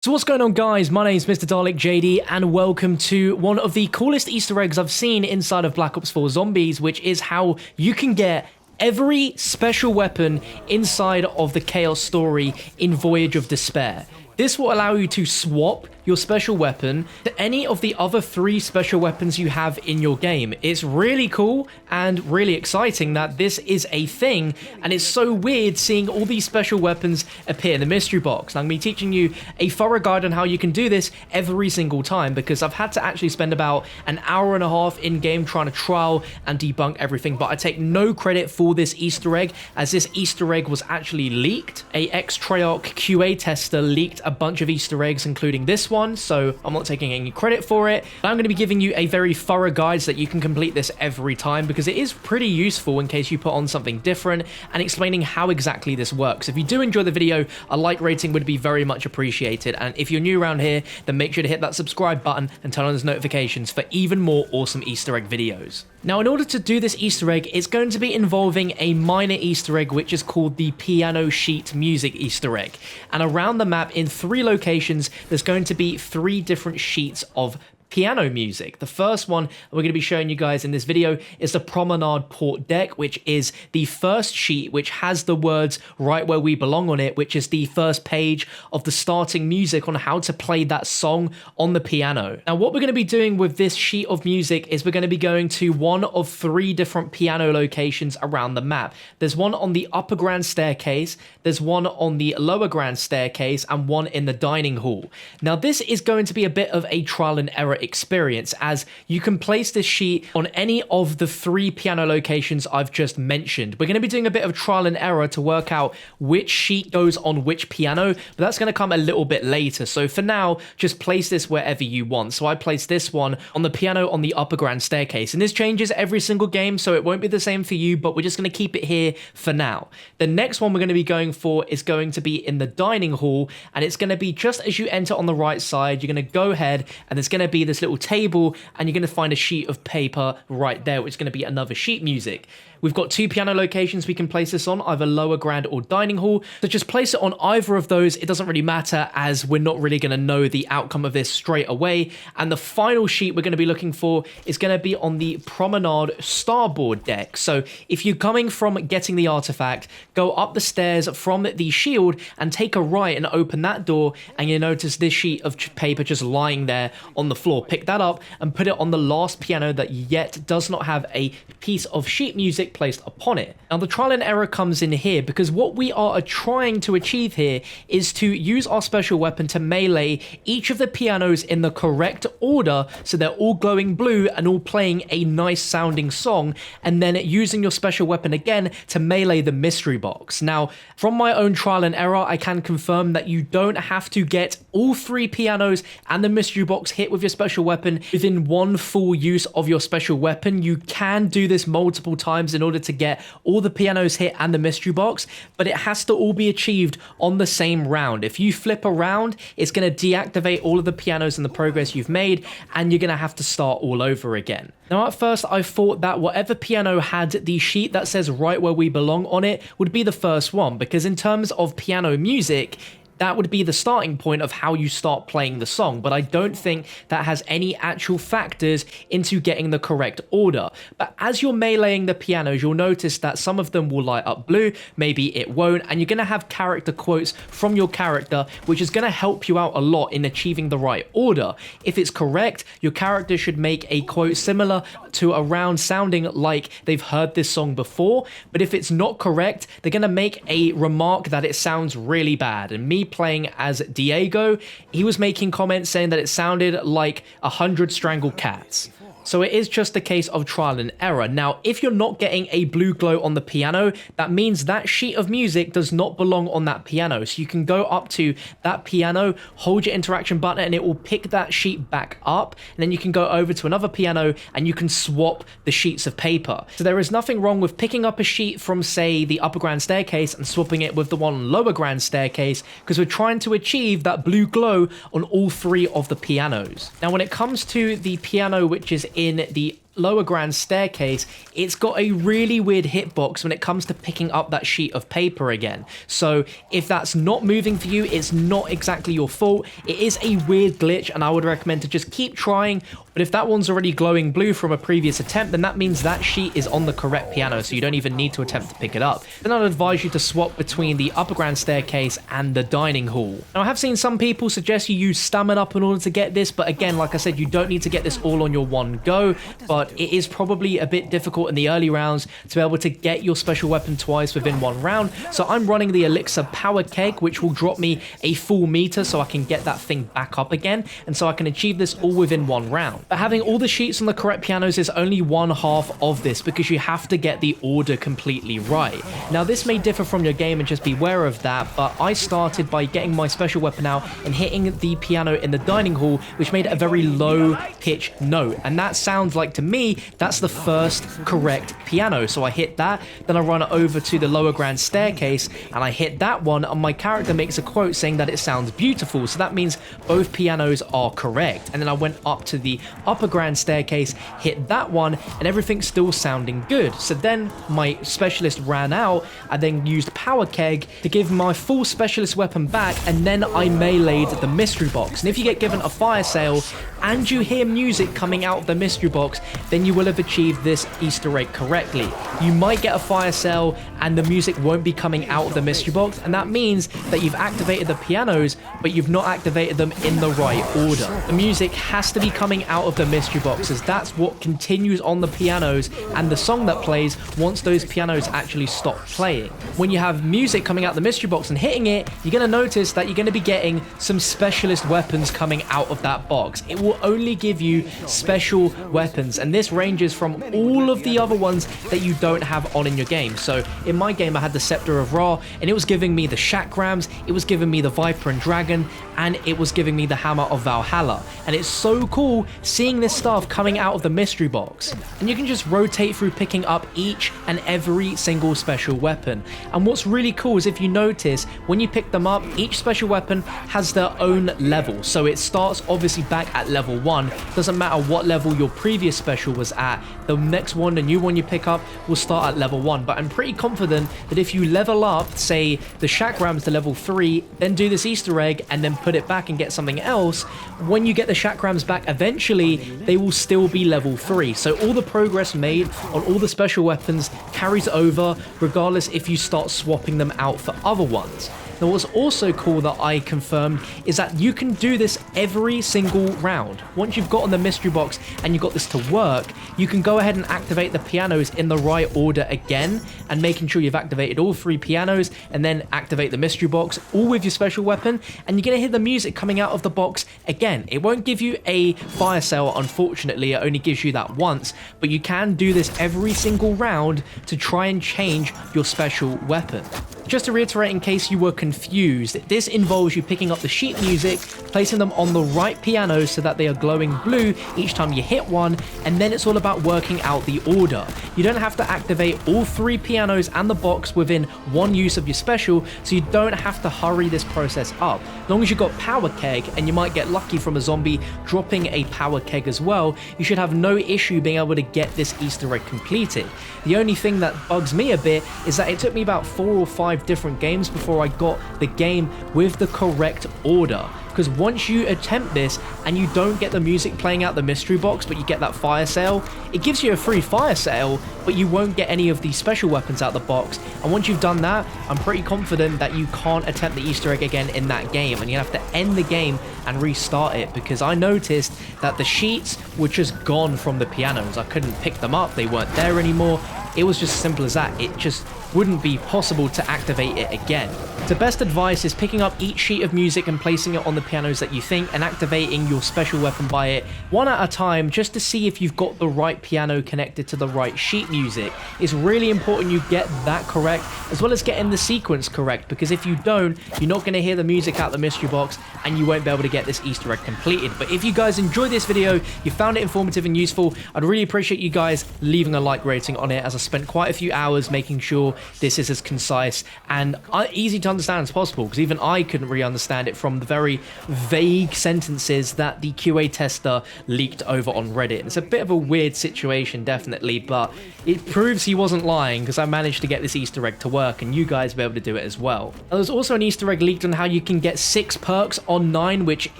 So what's going on, guys? My name is MrDalekJD and welcome to one of the coolest Easter eggs I've seen inside of Black Ops 4 Zombies, which is how you can get every special weapon inside of the Chaos story in Voyage of Despair. This will allow you to swap your special weapon to any of the other 3 special weapons you have in your game. It's really cool and really exciting that this is a thing, and it's so weird seeing all these special weapons appear in the mystery box. Now, I'm going to be teaching you a thorough guide on how you can do this every single time, because I've had to actually spend about an hour and a half in game trying to trial and debunk everything, but I take no credit for this Easter egg, as this Easter egg was actually leaked. A ex-Treyarch QA tester leaked a bunch of Easter eggs, including this one, so I'm not taking any credit for it. But I'm going to be giving you a very thorough guide so that you can complete this every time, because it is pretty useful in case you put on something different, and explaining how exactly this works. If you do enjoy the video, a like rating would be very much appreciated, and if you're new around here, then make sure to hit that subscribe button and turn on those notifications for even more awesome Easter egg videos. Now, in order to do this Easter egg, it's going to be involving a minor Easter egg, which is called the piano sheet music Easter egg. And around the map in 3 locations, there's going to be 3 different sheets of piano music. The first one we're going to be showing you guys in this video is the Promenade Port Deck, which is the first sheet, which has the words "Right Where We Belong" on it, which is the first page of the starting music on how to play that song on the piano. Now, what we're going to be doing with this sheet of music is we're going to be going to one of 3 different piano locations around the map. There's one on the upper grand staircase, there's one on the lower grand staircase, and one in the dining hall. Now, this is going to be a bit of a trial and error experience, as you can place this sheet on any of the 3 piano locations I've just mentioned. We're going to be doing a bit of trial and error to work out which sheet goes on which piano, but that's going to come a little bit later. So for now, just place this wherever you want. So I place this one on the piano on the upper grand staircase, and this changes every single game, so it won't be the same for you, but we're just going to keep it here for now. The next one we're going to be going for is going to be in the dining hall, and it's going to be just as you enter on the right side. You're going to go ahead, and there's going to be this little table, and you're going to find a sheet of paper right there, which is going to be another sheet music. We've got 2 piano locations we can place this on, either lower grand or dining hall. So just place it on either of those. It doesn't really matter, as we're not really going to know the outcome of this straight away. And the final sheet we're going to be looking for is going to be on the Promenade Starboard Deck. So if you're coming from getting the artifact, go up the stairs from the shield and take a right and open that door, and you'll notice this sheet of paper just lying there on the floor. Pick that up and put it on the last piano that yet does not have a piece of sheet music placed upon it. Now, the trial and error comes in here, because what we are trying to achieve here is to use our special weapon to melee each of the pianos in the correct order, so they're all glowing blue and all playing a nice sounding song, and then using your special weapon again to melee the mystery box. Now, from my own trial and error, I can confirm that you don't have to get all 3 pianos and the mystery box hit with your special weapon within one full use of your special weapon. You can do this multiple times in order to get all the pianos hit and the mystery box, but it has to all be achieved on the same round. If you flip around, it's going to deactivate all of the pianos and the progress you've made, and you're going to have to start all over again. Now, at first, I thought that whatever piano had the sheet that says "Right Where We Belong" on it would be the first one, because in terms of piano music, that would be the starting point of how you start playing the song, but I don't think that has any actual factors into getting the correct order. But as you're meleeing the pianos, you'll notice that some of them will light up blue, maybe it won't, and you're going to have character quotes from your character, which is going to help you out a lot in achieving the right order. If it's correct, your character should make a quote similar to around sounding like they've heard this song before, but if it's not correct, they're going to make a remark that it sounds really bad. And me playing as Diego, he was making comments saying that it sounded like 100 strangled cats. So it is just a case of trial and error. Now, if you're not getting a blue glow on the piano, that means that sheet of music does not belong on that piano. So you can go up to that piano, hold your interaction button, and it will pick that sheet back up. And then you can go over to another piano and you can swap the sheets of paper. So there is nothing wrong with picking up a sheet from, say, the upper grand staircase and swapping it with the one on lower grand staircase, because we're trying to achieve that blue glow on all 3 of the pianos. Now, when it comes to the piano which is in the lower grand staircase, it's got a really weird hitbox when it comes to picking up that sheet of paper again. So if that's not moving for you, it's not exactly your fault. It is a weird glitch, and I would recommend to just keep trying. But if that one's already glowing blue from a previous attempt, then that means that sheet is on the correct piano, so you don't even need to attempt to pick it up. Then I'd advise you to swap between the upper grand staircase and the dining hall. Now, I have seen some people suggest you use stamina up in order to get this, but again, like I said, you don't need to get this all on your one go, but it is probably a bit difficult in the early rounds to be able to get your special weapon twice within one round. So I'm running the elixir power keg, which will drop me a full meter so I can get that thing back up again, and so I can achieve this all within one round. But having all the sheets on the correct pianos is only one half of this, because you have to get the order completely right. Now, this may differ from your game, and just be aware of that, but I started by getting my special weapon out and hitting the piano in the dining hall, which made a very low pitch note, and that sounds like, to me, that's the first correct piano. So I hit that, then I run over to the lower grand staircase and I hit that one, and my character makes a quote saying that it sounds beautiful, so that means both pianos are correct. And then I went up to the upper grand staircase, hit that one, and everything's still sounding good. So then my specialist ran out. I then used power keg to give my full specialist weapon back, and then I meleeed the mystery box. And if you get given a fire sale and you hear music coming out of the mystery box, then you will have achieved this Easter egg correctly. You might get a fire sale and the music won't be coming out of the mystery box, and that means that you've activated the pianos, but you've not activated them in the right order. The music has to be coming out of the mystery box, as that's what continues on the pianos and the song that plays once those pianos actually stop playing. When you have music coming out the mystery box and hitting it, you're going to notice that you're going to be getting some specialist weapons coming out of that box. It will only give you special weapons, and this ranges from all of the other ones that you don't have on in your game. So in my game, I had the Scepter of Ra, and it was giving me the Shakrams, it was giving me the Viper and Dragon, and it was giving me the Hammer of Valhalla. And it's so cool seeing this stuff coming out of the mystery box. And you can just rotate through picking up each and every single special weapon. And what's really cool is, if you notice, when you pick them up, each special weapon has their own level. So it starts obviously back at level 1. Doesn't matter what level your previous special was at, the next one, the new one you pick up, will start at level 1. But I'm pretty confident that if you level up, say the Shakrams to level 3, then do this Easter egg and then put it back and get something else, when you get the Shakrams back eventually, they will still be level 3. So all the progress made on all the special weapons carries over, regardless if you start swapping them out for other ones. Now, what's also cool that I confirmed is that you can do this every single round. Once you've gotten the mystery box and you've got this to work, you can go ahead and activate the pianos in the right order again, and making sure you've activated all 3 pianos, and then activate the mystery box, all with your special weapon, and you're going to hear the music coming out of the box again. It won't give you a fire sale, unfortunately, it only gives you that once, but you can do this every single round to try and change your special weapon. Just to reiterate, in case you were confused, this involves you picking up the sheet music, placing them on the right piano so that they are glowing blue each time you hit one, and then it's all about working out the order. You don't have to activate all 3 pianos and the box within one use of your special, so you don't have to hurry this process up. As long as you've got power keg, and you might get lucky from a zombie dropping a power keg as well, you should have no issue being able to get this Easter egg completed. The only thing that bugs me a bit is that it took me about 4 or 5 different games before I got the game with the correct order. Because once you attempt this and you don't get the music playing out the mystery box, but you get that fire sale, it gives you a free fire sale, but you won't get any of the special weapons out the box. And once you've done that, I'm pretty confident that you can't attempt the Easter egg again in that game, and you have to end the game and restart it, because I noticed that the sheets were just gone from the pianos. I couldn't pick them up, they weren't there anymore. It was just simple as that. It just wouldn't be possible to activate it again. The best advice is picking up each sheet of music and placing it on the pianos that you think, and activating your special weapon by it one at a time, just to see if you've got the right piano connected to the right sheet music. It's really important you get that correct, as well as getting the sequence correct, because if you don't, you're not going to hear the music out the mystery box and you won't be able to get this Easter egg completed. But if you guys enjoyed this video, you found it informative and useful, I'd really appreciate you guys leaving a like rating on it, as I spent quite a few hours making sure this is as concise and easy to understand as possible, because even I couldn't really understand it from the very vague sentences that the QA tester leaked over on Reddit. It's a bit of a weird situation, definitely, but it proves he wasn't lying, because I managed to get this Easter egg to work, and you guys will be able to do it as well. Now, there's also an Easter egg leaked on how you can get 6 perks on 9, which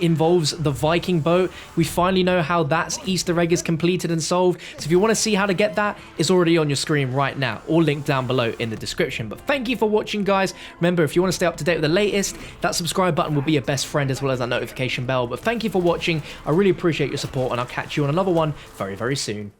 involves the Viking boat. We finally know how that Easter egg is completed and solved, so if you want to see how to get that, it's already on your screen right now, all linked down below in the description. But thank you for watching, guys. Remember, if you want to stay up to date with the latest, that subscribe button will be your best friend, as well as that notification bell. But thank you for watching. I really appreciate your support, and I'll catch you on another one very, very soon.